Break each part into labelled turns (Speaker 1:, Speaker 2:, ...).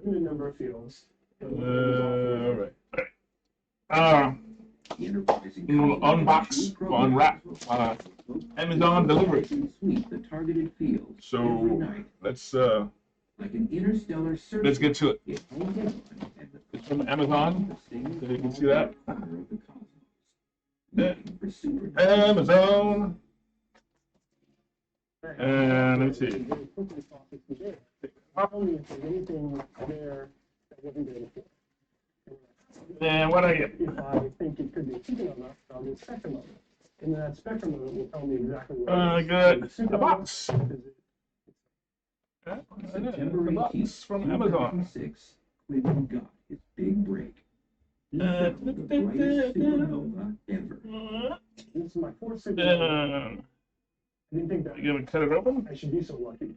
Speaker 1: limited number of fields.
Speaker 2: All right. Unbox or unwrap Amazon delivery. So let's get to it. It's from Amazon, so you can see that. Amazon. And let's see. And what I get?
Speaker 1: If I think it could be a supernova, I'll do a spectrum of it. And then that spectrum of it will tell me exactly what it is.
Speaker 2: Good. A box. Yeah, the box from Amazon.
Speaker 3: When got his big break. He found the brightest supernova ever.
Speaker 1: This is my fourth supernova. I didn't think that
Speaker 2: You gonna cut it open?
Speaker 1: I should be so lucky.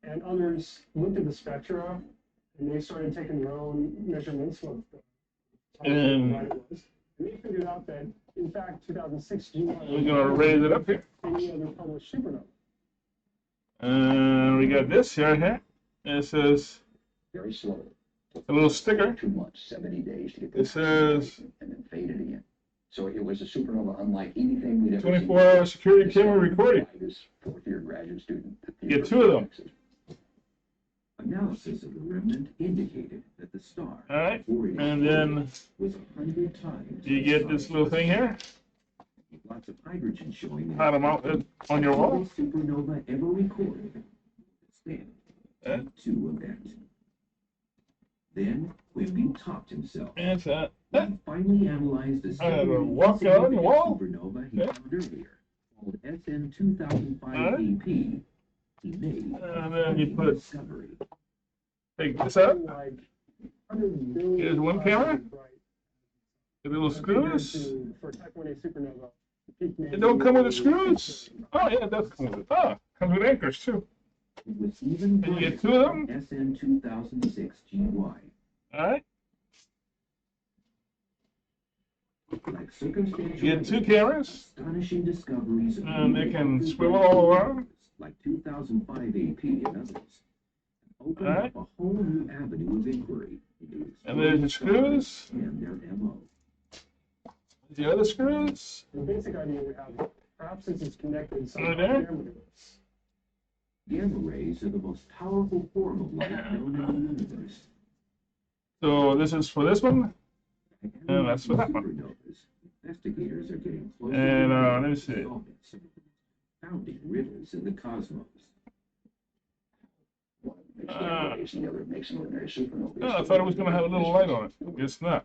Speaker 1: And others looked at the spectra and they started taking their own measurements of the light it was. And they figured out that, in fact, 2006 G1
Speaker 2: We're gonna raise it up here.
Speaker 1: any other published supernova.
Speaker 2: And we got this here. And it says
Speaker 3: Very slow.
Speaker 2: a little sticker.
Speaker 3: 2 months, 70 days to get
Speaker 2: It says
Speaker 3: and then faded again. So it was a supernova unlike anything we'd ever seen.
Speaker 2: 24-hour security camera recording.
Speaker 3: This fourth-year graduate student.
Speaker 2: Get 2 of them.
Speaker 3: Analysis of the remnant indicated that the star.
Speaker 2: All right, and then
Speaker 3: was 100 times.
Speaker 2: you get this little thing here.
Speaker 3: Lots of hydrogen showing.
Speaker 2: How to mount it on your wall.
Speaker 3: Supernova ever recorded. Stand. 2 events. Then Quimby topped himself.
Speaker 2: And that.
Speaker 3: He finally analyzed the
Speaker 2: walk out on the wall.
Speaker 3: supernova he found earlier, called SN 2005 AP. He made
Speaker 2: And then you put
Speaker 3: discovery.
Speaker 2: take this out. Here's one camera. The little screws.
Speaker 1: For type 1A supernova,
Speaker 2: It don't come with the screws. Oh yeah, it does come with it. Oh, comes with anchors too.
Speaker 3: It was even
Speaker 2: And you get 2 of them.
Speaker 3: SN 2006 GY.
Speaker 2: All right.
Speaker 3: Like circumstantial
Speaker 2: You get 2 cameras.
Speaker 3: astonishing discoveries of
Speaker 2: And they can
Speaker 3: new
Speaker 2: swivel all around.
Speaker 3: like 2005 AP and others. Open
Speaker 2: All right.
Speaker 3: up a whole new avenue of inquiry.
Speaker 2: And there's the screws.
Speaker 3: And their MO.
Speaker 2: The other screws.
Speaker 1: The basic idea we have, perhaps this is connected somehow
Speaker 2: Right there.
Speaker 1: with this.
Speaker 3: Gamma rays are the most powerful form of light known in the universe.
Speaker 2: So this is for this one. And that's for that one.
Speaker 3: Supernovas, investigators are getting closer
Speaker 2: And
Speaker 3: to
Speaker 2: let me see.
Speaker 3: solving some founding riddles in the cosmos. One makes gamma rays, the other makes an ordinary supernova.
Speaker 2: Oh, I thought it was going to have a little light on it. Guess not.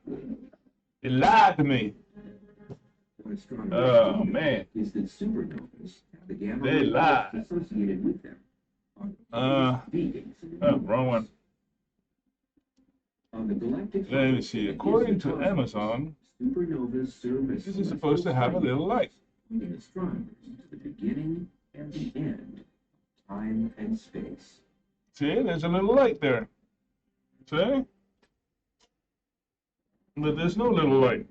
Speaker 2: It lied to me.
Speaker 3: What astronomers
Speaker 2: Oh,
Speaker 3: do know
Speaker 2: man.
Speaker 3: is that supernovas have the gamma
Speaker 2: They
Speaker 3: rays
Speaker 2: lie.
Speaker 3: associated with them. On
Speaker 2: Wrong one.
Speaker 3: On the galactic
Speaker 2: Let me see. According to Amazon,
Speaker 3: supernovas serve as
Speaker 2: this is supposed to have a little light.
Speaker 3: pointing astronomers to the beginning and the end of time and space.
Speaker 2: See, there's a little light there. See? But there's no little light.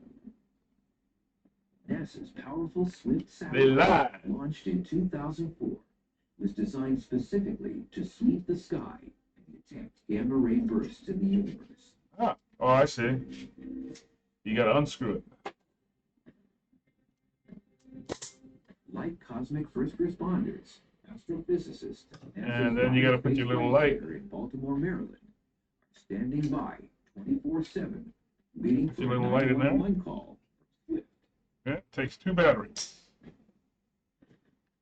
Speaker 3: NASA's powerful Swift
Speaker 2: They lied.
Speaker 3: satellite, launched in 2004, was designed specifically to sweep the sky and detect gamma ray bursts in the universe.
Speaker 2: Ah, oh, I see. You got to unscrew it.
Speaker 3: Like cosmic first responders, astrophysicists,
Speaker 2: And then you gotta put your little light.
Speaker 3: in Baltimore, Maryland, are standing by 24/7, waiting
Speaker 2: Put
Speaker 3: for
Speaker 2: your
Speaker 3: a
Speaker 2: little light in there.
Speaker 3: 911 call.
Speaker 2: Yeah, it takes 2 batteries.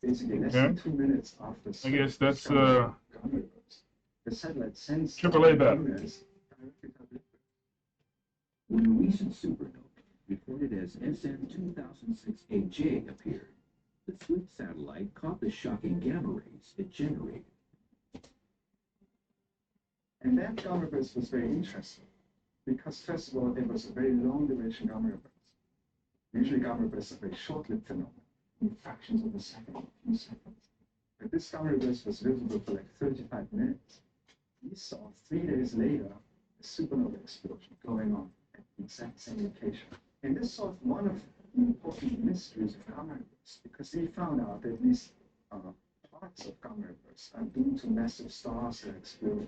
Speaker 4: Basically, less
Speaker 2: Okay.
Speaker 4: than 2 minutes after.
Speaker 2: I guess that's
Speaker 4: the satellite sends
Speaker 2: AAA battery.
Speaker 3: When a recent supernova, reported as SN 2006 AJ, appeared, the Swift satellite caught the shocking gamma rays it generated.
Speaker 4: And that gamma burst was very interesting because, first of all, it was a very long duration gamma burst. Usually, gamma bursts are very short lived phenomena, in fractions of a second, a few seconds. But this gamma burst was visible for like 35 minutes. We saw 3 days later a supernova explosion going on at the exact same location. And this solved one of the important mysteries of gamma bursts because they found out that these parts of gamma bursts are due to massive stars that explode.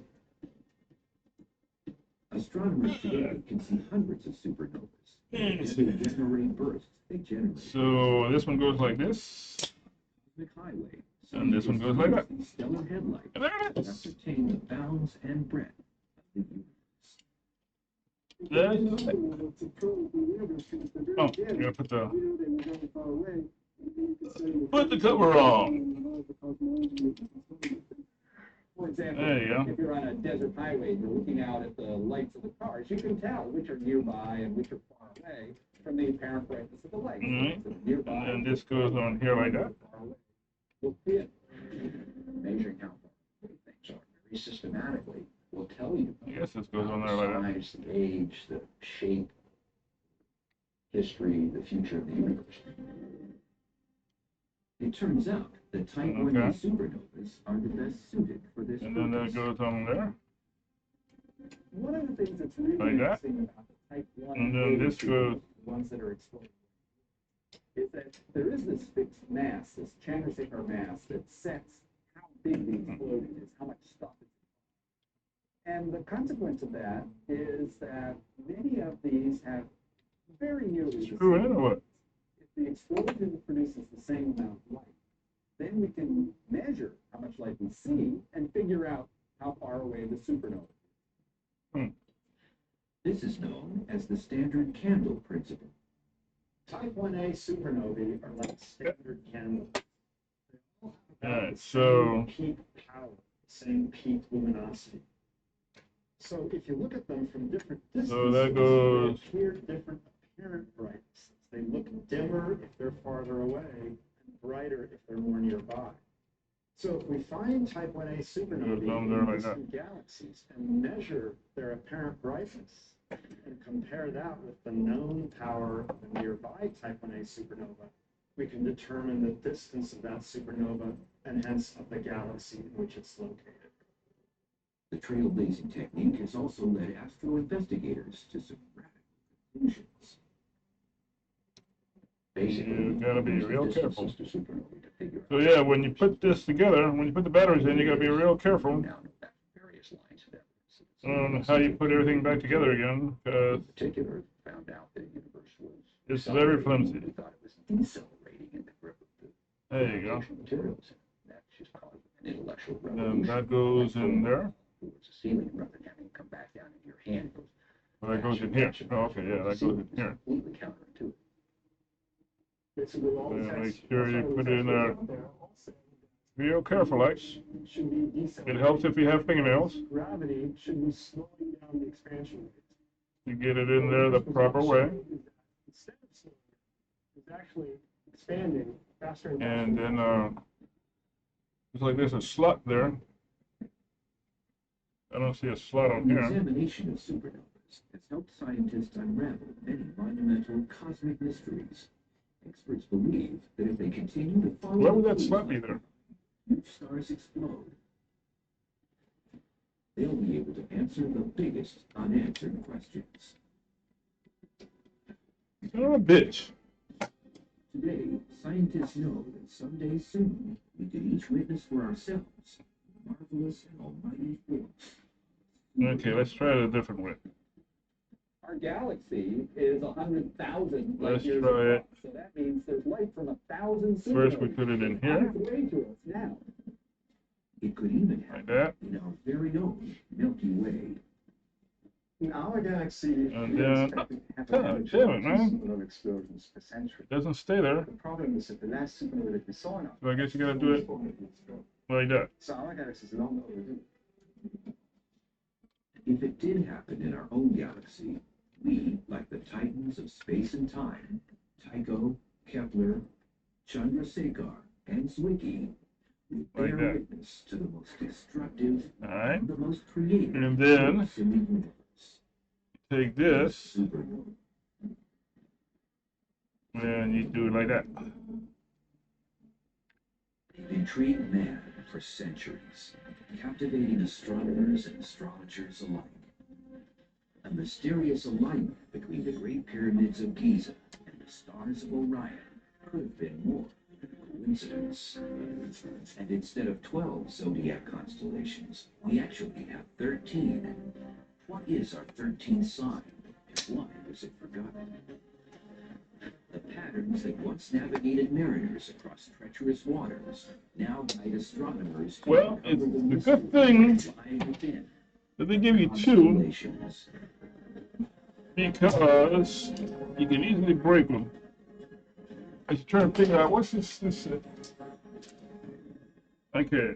Speaker 3: Astronomers today can see hundreds of supernovas. Every gamma ray bursts they generate.
Speaker 2: So this one goes like this,
Speaker 3: Cosmic highway.
Speaker 2: and this one goes like that.
Speaker 3: These stellar headlights
Speaker 2: And there it
Speaker 3: to
Speaker 2: is.
Speaker 3: ascertain the bounds and breadth of the universe.
Speaker 2: There you go. Oh, you're gonna put the cover on.
Speaker 5: For example,
Speaker 2: There you go.
Speaker 5: if you're on a desert highway and you're looking out at the lights of the cars, you can tell which are nearby and which are far away from the apparent brightness of the lights.
Speaker 2: Alright.
Speaker 5: So nearby,
Speaker 2: And then this goes on here like that.
Speaker 5: far away. You'll see it.
Speaker 3: Measuring how far away things are very systematically will tell you
Speaker 2: I guess this goes on there like that.
Speaker 3: the size, the age, the shape, history, the future of the universe. It turns out that Type 1a
Speaker 2: Okay.
Speaker 3: supernovas are the best suited for this
Speaker 2: And then that
Speaker 3: purpose.
Speaker 2: goes on there.
Speaker 5: One of the things that's really
Speaker 2: Like that.
Speaker 5: interesting about the Type 1
Speaker 2: And then this goes,
Speaker 5: the ones that are exploding, is that there is this fixed mass, this Chandrasekhar mass, that sets how big the explosion is, how much stuff is. And the consequence of that is that many of these have very nearly the
Speaker 2: screw
Speaker 5: same
Speaker 2: in or what?
Speaker 5: if the explosion produces the same amount of light, then we can measure how much light we see and figure out how far away the supernova is.
Speaker 3: This is known as the standard candle principle.
Speaker 4: Type 1a supernovae are like standard candles. They all have
Speaker 2: Alright,
Speaker 4: the
Speaker 2: so-
Speaker 4: same peak power, same peak luminosity. So if you look at them from different distances,
Speaker 2: So that goes-
Speaker 4: they appear different apparent brightnesses. They look dimmer if they're farther away and brighter if they're more nearby. So if we find Type 1a supernovae
Speaker 2: down there
Speaker 4: in
Speaker 2: like
Speaker 4: distant galaxies and measure their apparent brightness and compare that with the known power of a nearby Type 1a supernova, we can determine the distance of that supernova and hence of the galaxy in which it's located.
Speaker 3: The trailblazing technique has also led astro investigators to some radical conclusions. Basically,
Speaker 2: You gotta be
Speaker 3: use the
Speaker 2: real
Speaker 3: distances
Speaker 2: careful.
Speaker 3: to supernovae to figure
Speaker 2: So
Speaker 3: out
Speaker 2: yeah, when you put this together, when you put the batteries in, you gotta be real careful
Speaker 3: now that various lines of evidence
Speaker 2: on how you put everything back together again, because
Speaker 3: in particular found out that the universe was
Speaker 2: it's very
Speaker 3: accelerating.
Speaker 2: flimsy.
Speaker 3: We thought it was decelerating in the grip of the
Speaker 2: There you go.
Speaker 3: gravitational materials. That just caused an intellectual
Speaker 2: And
Speaker 3: revolution.
Speaker 2: that goes in there.
Speaker 3: Towards the ceiling rather than having it come back down into your hand.
Speaker 2: Well, that goes in here. Oh, okay, yeah, that goes in here.
Speaker 3: Completely counterintuitive.
Speaker 4: Basically, all the
Speaker 2: And make
Speaker 4: text
Speaker 2: sure you
Speaker 4: outside of
Speaker 2: put
Speaker 4: the
Speaker 2: it in
Speaker 4: text
Speaker 2: there.
Speaker 4: out there all say
Speaker 2: Be real careful, like.
Speaker 4: should be decelerating.
Speaker 2: It helps if you have fingernails.
Speaker 4: Gravity should be slowing down the expansion rate.
Speaker 2: You get it in there the proper way.
Speaker 4: Instead of slowing down, it's actually expanding faster and faster.
Speaker 2: And then, it's like there's a slot there. I don't see a slot on
Speaker 3: The
Speaker 2: here.
Speaker 3: examination of supernovas has helped scientists unravel many monumental cosmic mysteries. Experts believe that if they continue to follow
Speaker 2: Why would that
Speaker 3: clues
Speaker 2: slot be
Speaker 3: like
Speaker 2: there?
Speaker 3: huge stars explode, they'll be able to answer the biggest unanswered questions.
Speaker 2: You're a bitch.
Speaker 3: Today, scientists know that someday soon we could each witness for ourselves the marvelous and almighty force.
Speaker 2: Okay, let's try it a different way.
Speaker 5: Our galaxy is 100,000 light
Speaker 2: Let's
Speaker 5: years
Speaker 2: try
Speaker 5: across.
Speaker 2: it.
Speaker 5: So that means there's light from 1,000
Speaker 2: First, we
Speaker 5: supernovas
Speaker 2: put it in
Speaker 5: on
Speaker 2: here,
Speaker 5: its way to us now.
Speaker 3: It could even
Speaker 2: like
Speaker 3: happen
Speaker 2: that.
Speaker 3: in our very own Milky Way.
Speaker 4: In our galaxy,
Speaker 2: And
Speaker 4: we
Speaker 2: then-
Speaker 4: expect to have
Speaker 2: God
Speaker 4: an
Speaker 2: damn it,
Speaker 4: average
Speaker 2: man.
Speaker 4: of supernova explosions per century.
Speaker 2: It doesn't stay there.
Speaker 4: The problem is that the last supernova that we saw in our
Speaker 2: So I guess you gotta do it
Speaker 4: 400 years ago.
Speaker 2: like that.
Speaker 4: So our galaxy is long overdue.
Speaker 3: If it did happen in our own galaxy, we, like the titans of space and time, Tycho, Kepler, Chandrasekhar, and Zwicky, would
Speaker 2: Like
Speaker 3: bear
Speaker 2: that.
Speaker 3: witness to the most destructive
Speaker 2: Alright.
Speaker 3: and the most creative
Speaker 2: And then-
Speaker 3: force in the universe.
Speaker 2: Take this,
Speaker 3: Supernova.
Speaker 2: and you do it like that.
Speaker 3: They've intrigued man for centuries, captivating astronomers and astrologers alike. A mysterious alignment between the Great Pyramids of Giza and the stars of Orion could have been more than a coincidence. And instead of 12 zodiac constellations, we actually have 13. What is our 13th sign, and why was it forgotten? The patterns that once navigated mariners across treacherous waters now guide astronomers to
Speaker 2: Well,
Speaker 3: uncover
Speaker 2: it's
Speaker 3: the
Speaker 2: the good
Speaker 3: mysteries
Speaker 2: thing
Speaker 3: that lie within.
Speaker 2: that they give you two,
Speaker 3: Constellations.
Speaker 2: because you can easily break them. I was trying to figure out what's this. Okay,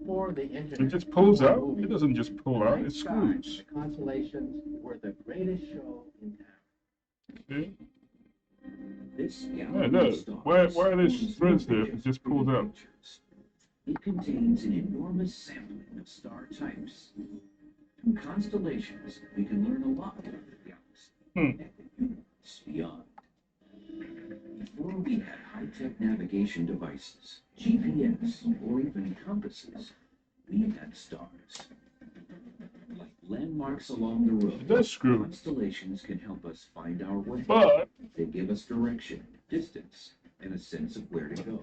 Speaker 6: For the
Speaker 2: it
Speaker 6: internet.
Speaker 2: just pulls out.
Speaker 6: movie,
Speaker 2: It doesn't just pull
Speaker 6: the
Speaker 2: out.
Speaker 6: night
Speaker 2: It
Speaker 6: sky,
Speaker 2: screws.
Speaker 6: The constellations were the greatest show in town.
Speaker 2: See?
Speaker 3: This
Speaker 2: Yeah,
Speaker 3: gallery
Speaker 2: it
Speaker 3: of
Speaker 2: does.
Speaker 3: stars
Speaker 2: Why are there
Speaker 3: forms
Speaker 2: threads
Speaker 3: more
Speaker 2: there?
Speaker 3: than
Speaker 2: It just pulls
Speaker 3: pretty
Speaker 2: out.
Speaker 3: pictures. It contains an enormous sampling of star types. Through constellations, we can learn a lot about the galaxy and the universe beyond. Before we had high-tech navigation devices, GPS, or even compasses, we had stars. Like landmarks along the road,
Speaker 2: It does screw.
Speaker 3: constellations can help us find our way.
Speaker 2: But
Speaker 3: They give us direction, distance, and a sense of where to go.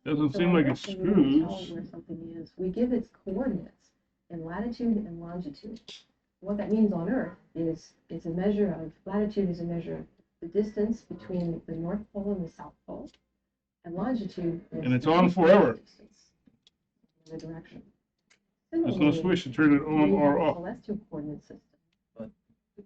Speaker 2: doesn't
Speaker 7: So
Speaker 2: seem like it
Speaker 7: that's when we tell
Speaker 2: screws.
Speaker 7: where something is. We give its coordinates in latitude and longitude. What that means on Earth is it's a measure of latitude is a measure of the distance between the North Pole and the South Pole, and longitude is
Speaker 2: And it's
Speaker 7: the
Speaker 2: on
Speaker 7: east
Speaker 2: forever.
Speaker 7: distance in the direction.
Speaker 2: There's no
Speaker 7: Similarly,
Speaker 2: switch to turn it on
Speaker 7: we have
Speaker 2: or
Speaker 7: a
Speaker 2: off.
Speaker 7: celestial coordinate system.
Speaker 6: The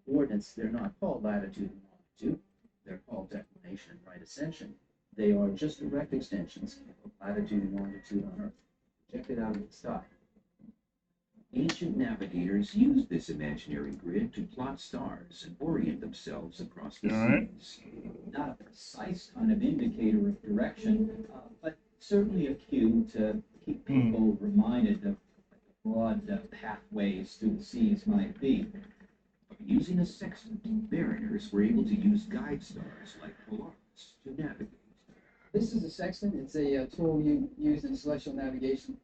Speaker 6: coordinates, they're not called latitude and longitude. They're called declination and right ascension. They are just direct extensions of latitude and longitude on Earth, projected out of the sky.
Speaker 3: Ancient navigators used this imaginary grid to plot stars and orient themselves across the
Speaker 2: All right.
Speaker 3: seas.
Speaker 6: Not a precise kind of indicator of direction, but certainly a cue to keep people reminded of what the broad pathways through the seas might be.
Speaker 3: Using a sextant, mariners were able to use guide stars like Polaris to navigate.
Speaker 8: This is a sextant. It's a tool you use in celestial navigation.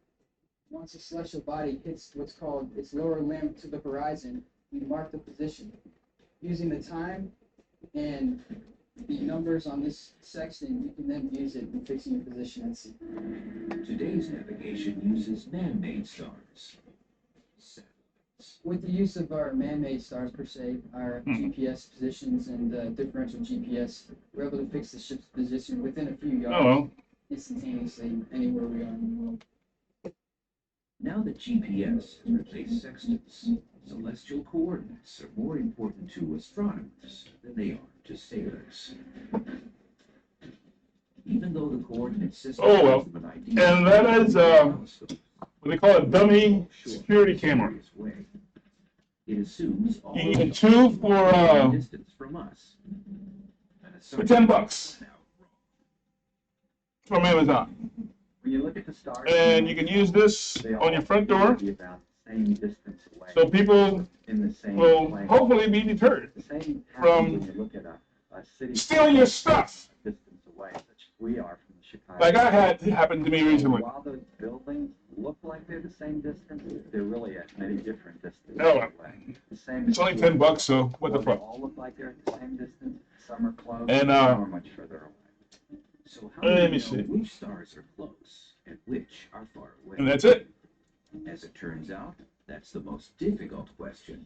Speaker 8: Once a celestial body hits what's called its lower limb to the horizon, you mark the position. Using the time and the numbers on this sextant, you can then use it in fixing your position at sea.
Speaker 3: Today's navigation uses man-made stars. Satellites.
Speaker 8: With the use of our man-made stars per se, our GPS positions and differential GPS, we're able to fix the ship's position within a few yards,
Speaker 2: Hello.
Speaker 8: instantaneously, anywhere we are in the world.
Speaker 3: Now that GPS has replaced sextants, celestial coordinates are more important to astronomers than they are to sailors. Even though the coordinate system
Speaker 2: Oh, well.
Speaker 3: gives them an idea
Speaker 2: And that is,
Speaker 3: telescope,
Speaker 2: what they call a dummy security camera.
Speaker 3: way. It assumes all
Speaker 2: You can get
Speaker 3: the
Speaker 2: two for
Speaker 3: distance from us.
Speaker 2: for $10 from Amazon.
Speaker 4: When you look at the stars,
Speaker 2: And you can use this
Speaker 4: they
Speaker 2: on your
Speaker 4: all
Speaker 2: front
Speaker 4: seem to
Speaker 2: door,
Speaker 4: be about the same distance away,
Speaker 2: so people
Speaker 4: in the same
Speaker 2: will
Speaker 4: plane.
Speaker 2: hopefully be deterred
Speaker 4: The same
Speaker 2: from
Speaker 4: happens when you look at a city
Speaker 2: stealing your stuff,
Speaker 4: distance away, such as we are from Chicago.
Speaker 2: like I had happened to me recently.
Speaker 4: While those buildings look like they're the same distance, they're really at many different distances
Speaker 2: Oh, well.
Speaker 4: away. The same
Speaker 2: It's only
Speaker 4: is
Speaker 2: $10, so what the
Speaker 4: While they
Speaker 2: fuck?
Speaker 4: all look like they're at the same distance, some are close,
Speaker 2: And,
Speaker 4: some are much further away.
Speaker 3: So how
Speaker 2: Let
Speaker 3: do
Speaker 2: me
Speaker 3: we know
Speaker 2: see.
Speaker 3: which stars are close and which are far away?
Speaker 2: And that's it.
Speaker 3: As it turns out, that's the most difficult question.